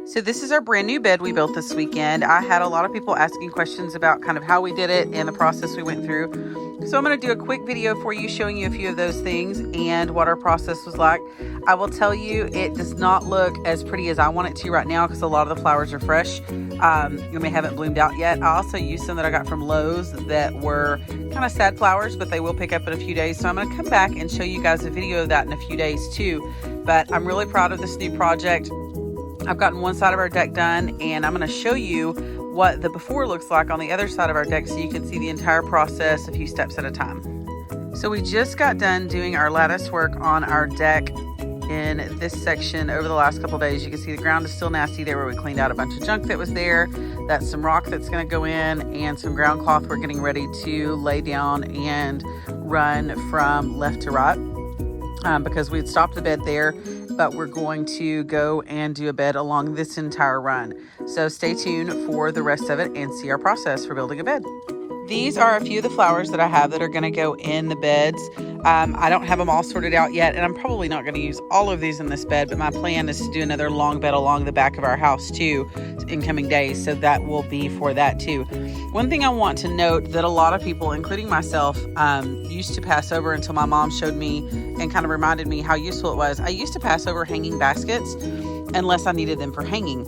So this is our brand new bed we built this weekend. I had a lot of people asking questions about kind of how we did it and the process we went through. So I'm going to do a quick video for you showing you a few of those things and what our process was like. I will tell you, it does not look as pretty as I want it to right now because a lot of the flowers are fresh. They haven't bloomed out yet. I also used some that I got from Lowe's that were kind of sad flowers, but they will pick up in a few days. So I'm going to come back and show you guys a video of that in a few days too. But I'm really proud of this new project. I've gotten one side of our deck done, and I'm going to show you what the before looks like on the other side of our deck so you can see the entire process a few steps at a time. So we just got done doing our lattice work on our deck in this section over the last couple days. You can see the ground is still nasty there where we cleaned out a bunch of junk that was there. That's some rock that's going to go in and some ground cloth we're getting ready to lay down and run from left to right because we had stopped the bed there, but we're going to go and do a bed along this entire run. So stay tuned for the rest of it and see our process for building a bed. These are a few of the flowers that I have that are going to go in the beds. I don't have them all sorted out yet, and I'm probably not going to use all of these in this bed, but my plan is to do another long bed along the back of our house too in coming days, so that will be for that too. One thing I want to note that a lot of people, including myself, used to pass over until my mom showed me and kind of reminded me how useful it was. I used to pass over hanging baskets unless I needed them for hanging.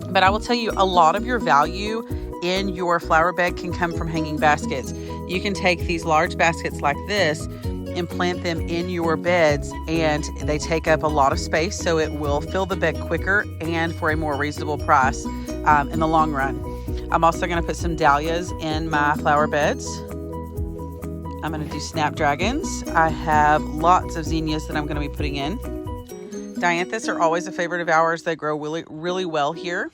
But I will tell you, a lot of your value in your flower bed can come from hanging baskets. You can take these large baskets like this and plant them in your beds, and they take up a lot of space, so it will fill the bed quicker and for a more reasonable price in the long run. I'm also going to put some dahlias in my flower beds. I'm going to do snapdragons. I have lots of zinnias that I'm going to be putting in. Dianthus are always a favorite of ours. They grow really well here.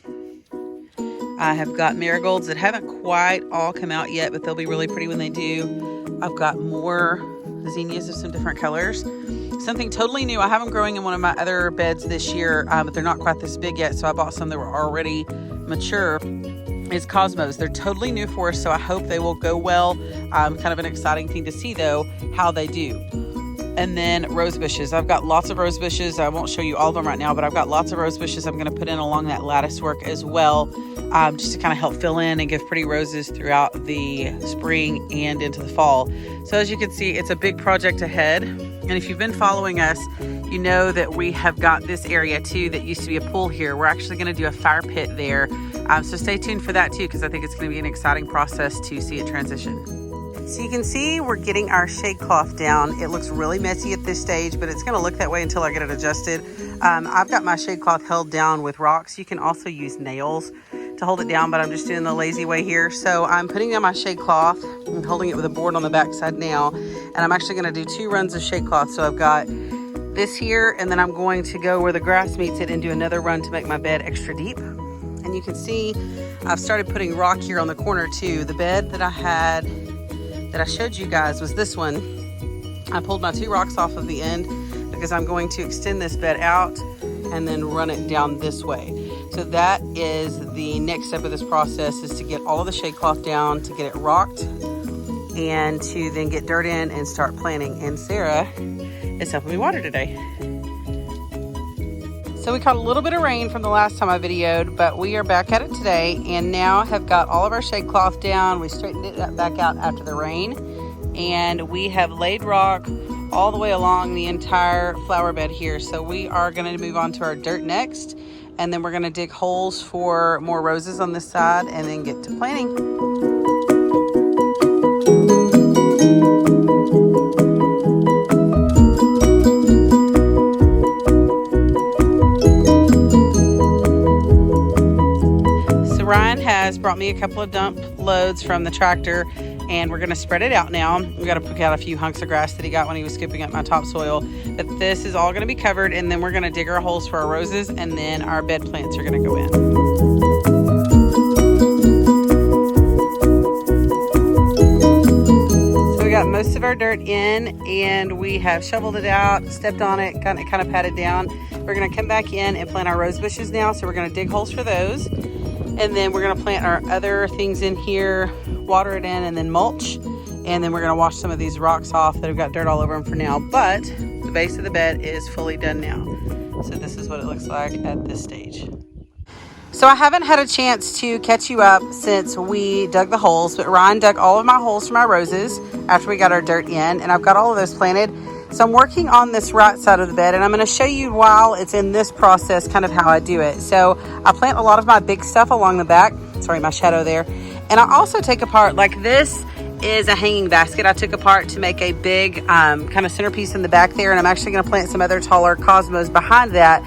I have got marigolds that haven't quite all come out yet, but they'll be really pretty when they do. I've got more zinnias of some different colors. Something totally new, I have them growing in one of my other beds this year, but they're not quite this big yet, so I bought some that were already mature, is cosmos. They're totally new for us, so I hope they will go well. Kind of an exciting thing to see though, how they do. And then rose bushes. I've got lots of rose bushes. I won't show you all of them right now, but I've got lots of rose bushes I'm going to put in along that lattice work as well, just to kind of help fill in and give pretty roses throughout the spring and into the fall. So as you can see, it's a big project ahead. And if you've been following us, you know that we have got this area too that used to be a pool here. We're actually going to do a fire pit there. So stay tuned for that too, because I think it's going to be an exciting process to see it transition. So you can see we're getting our shade cloth down. It looks really messy at this stage, but it's going to look that way until I get it adjusted. I've got my shade cloth held down with rocks. You can also use nails to hold it down, but I'm just doing the lazy way here. So I'm putting down my shade cloth and holding it with a board on the back side now. And I'm actually going to do 2 runs of shade cloth. So I've got this here, and then I'm going to go where the grass meets it and do another run to make my bed extra deep. And you can see I've started putting rock here on the corner too. The bed that I had that I showed you guys was this one. I pulled my 2 rocks off of the end because I'm going to extend this bed out and then run it down this way. So that is the next step of this process, is to get all of the shade cloth down, to get it rocked, and to then get dirt in and start planting. And Sarah is helping me water today. So we caught a little bit of rain from the last time I videoed, but we are back at it today and now have got all of our shade cloth down. We straightened it back out after the rain, and we have laid rock all the way along the entire flower bed here. So we are going to move on to our dirt next, and then we're going to dig holes for more roses on this side and then get to planting. Ryan has brought me a couple of dump loads from the tractor, and we're going to spread it out now. We got to pick out a few hunks of grass that he got when he was scooping up my topsoil, but this is all going to be covered, and then we're going to dig our holes for our roses, and then our bed plants are going to go in. So we got most of our dirt in, and we have shoveled it out, stepped on it, kind of patted down. We're going to come back in and plant our rose bushes now, so we're going to dig holes for those. And then we're going to plant our other things in here, water it in, and then mulch. And then we're going to wash some of these rocks off that have got dirt all over them for now. But the base of the bed is fully done now. So this is what it looks like at this stage. So I haven't had a chance to catch you up since we dug the holes, but Ryan dug all of my holes for my roses after we got our dirt in, and I've got all of those planted. So I'm working on this right side of the bed, and I'm going to show you while it's in this process kind of how I do it. So I plant a lot of my big stuff along the back. Sorry, my shadow there. And I also take apart, like this is a hanging basket I took apart to make a big kind of centerpiece in the back there, and I'm actually going to plant some other taller cosmos behind that.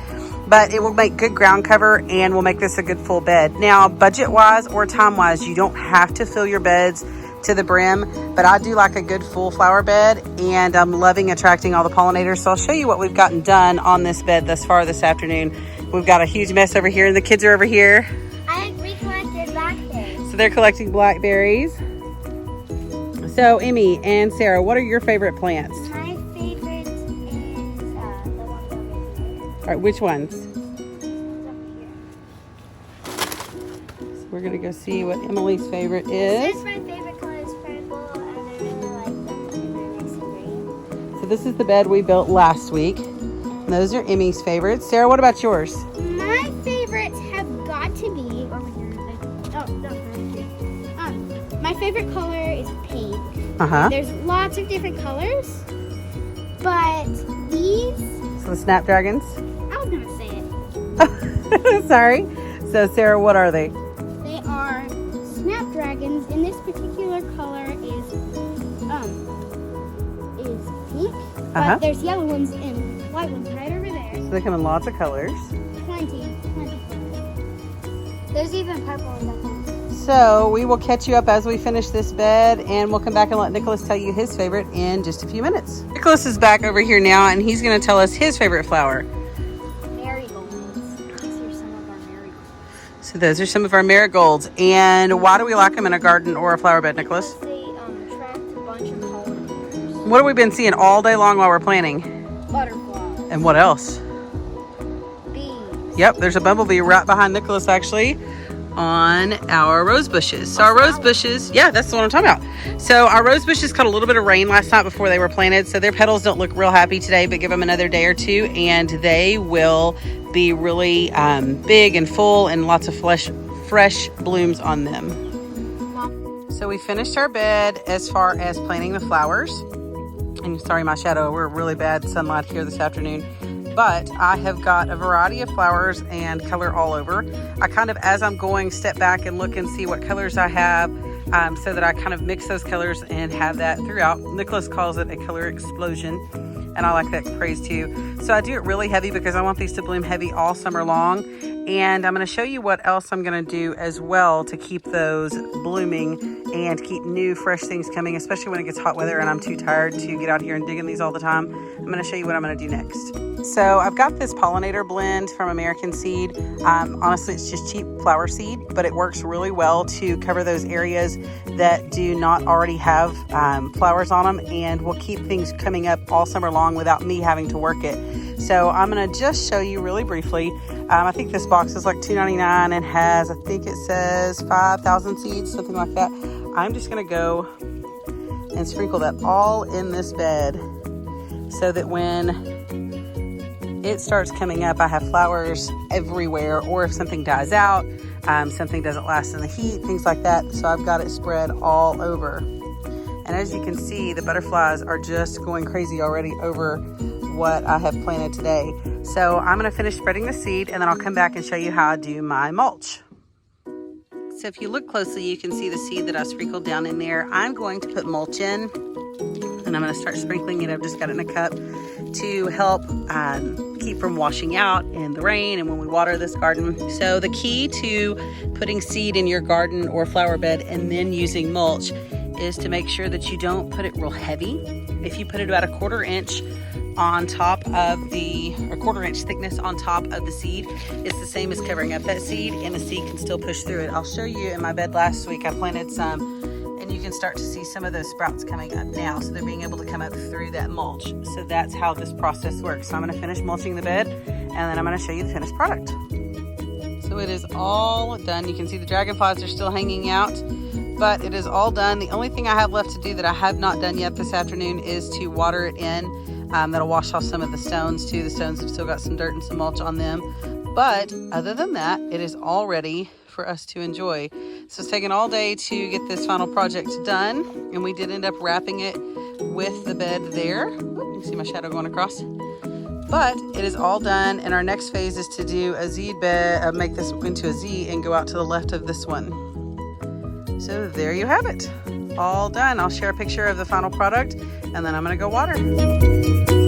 But it will make good ground cover and will make this a good full bed. Now, budget-wise or time-wise, you don't have to fill your beds to the brim, but I do like a good full flower bed, and I'm loving attracting all the pollinators. So I'll show you what we've gotten done on this bed thus far this afternoon. We've got a huge mess over here, and the kids are over here. I recollected blackberries. So they're collecting blackberries. So, Emmy and Sarah, what are your favorite plants? My favorite is the one over here. All right, which ones? Over So we're gonna go see what Emily's favorite here. is. This my favorite color is purple, and I really like them, and they're nice and green. So this is the bed we built last week. And those are Emmy's favorites. Sarah, what about yours? My favorites have got to be over here. My favorite color is pink. Uh-huh. There's lots of different colors, but these, So the snapdragons. I was gonna say it. Sorry. So Sarah, what are they? They are snapdragons, and this particular color is pink. Uh-huh. But there's yellow ones and white ones right over there. So they come in lots of colors. Plenty colors. There's even purple in that one. So we will catch you up as we finish this bed, and we'll come back and let Nicholas tell you his favorite in just a few minutes. Nicholas is back over here now, and he's going to tell us his favorite flower. Marigolds. These are some of our marigolds. So those are some of our marigolds. And why do we like them in a garden or a flower bed, Nicholas? They attract a bunch of pollinators. What have we been seeing all day long while we're planting? Butterflies. And what else? Bees. Yep, there's a bumblebee right behind Nicholas actually on our rose bushes. So our rose bushes, yeah, that's the one I'm talking about. So our rose bushes caught a little bit of rain last night before they were planted, so their petals don't look real happy today, but give them another day or two and they will be really big and full and lots of fresh blooms on them. So we finished our bed as far as planting the flowers. And sorry, my shadow, we're really bad sunlight here this afternoon. But I have got a variety of flowers and color all over. I kind of, as I'm going, step back and look and see what colors I have so that I kind of mix those colors and have that throughout. Nicholas calls it a color explosion, and I like that phrase too. So I do it really heavy because I want these to bloom heavy all summer long. And I'm going to show you what else I'm going to do as well to keep those blooming and keep new fresh things coming, especially when it gets hot weather and I'm too tired to get out here and dig in these all the time. I'm going to show you what I'm going to do next. So I've got this pollinator blend from American Seed. Honestly, it's just cheap flower seed, but it works really well to cover those areas that do not already have flowers on them, and will keep things coming up all summer long without me having to work it. So I'm going to just show you really briefly. I think this box is like $2.99 and has, I think it says 5,000 seeds, something like that. I'm just going to go and sprinkle that all in this bed so that when it starts coming up, I have flowers everywhere, or if something dies out, something doesn't last in the heat, things like that. So I've got it spread all over. And as you can see, the butterflies are just going crazy already over what I have planted today. So I'm going to finish spreading the seed, and then I'll come back and show you how I do my mulch. So if you look closely, you can see the seed that I sprinkled down in there. I'm going to put mulch in, and I'm going to start sprinkling it. I've just got it in a cup to help keep from washing out in the rain and when we water this garden. So the key to putting seed in your garden or flower bed and then using mulch is to make sure that you don't put it real heavy. If you put it about a quarter inch on top of the, or quarter inch thickness on top of the seed, it's the same as covering up that seed, and the seed can still push through it. I'll show you in my bed last week, I planted some, and you can start to see some of those sprouts coming up now. So they're being able to come up through that mulch. So that's how this process works. So I'm going to finish mulching the bed, and then I'm going to show you the finished product. So it is all done. You can see the dragonflies are still hanging out, but it is all done. The only thing I have left to do that I have not done yet this afternoon is to water it in. That'll wash off some of the stones too. The stones have still got some dirt and some mulch on them. But other than that, it is all ready for us to enjoy. So it's taken all day to get this final project done, and we did end up wrapping it with the bed there. Oop, you can see my shadow going across. But it is all done, and our next phase is to do a Z bed, make this into a Z and go out to the left of this one. So there you have it, all done. I'll share a picture of the final product, and then I'm gonna go water.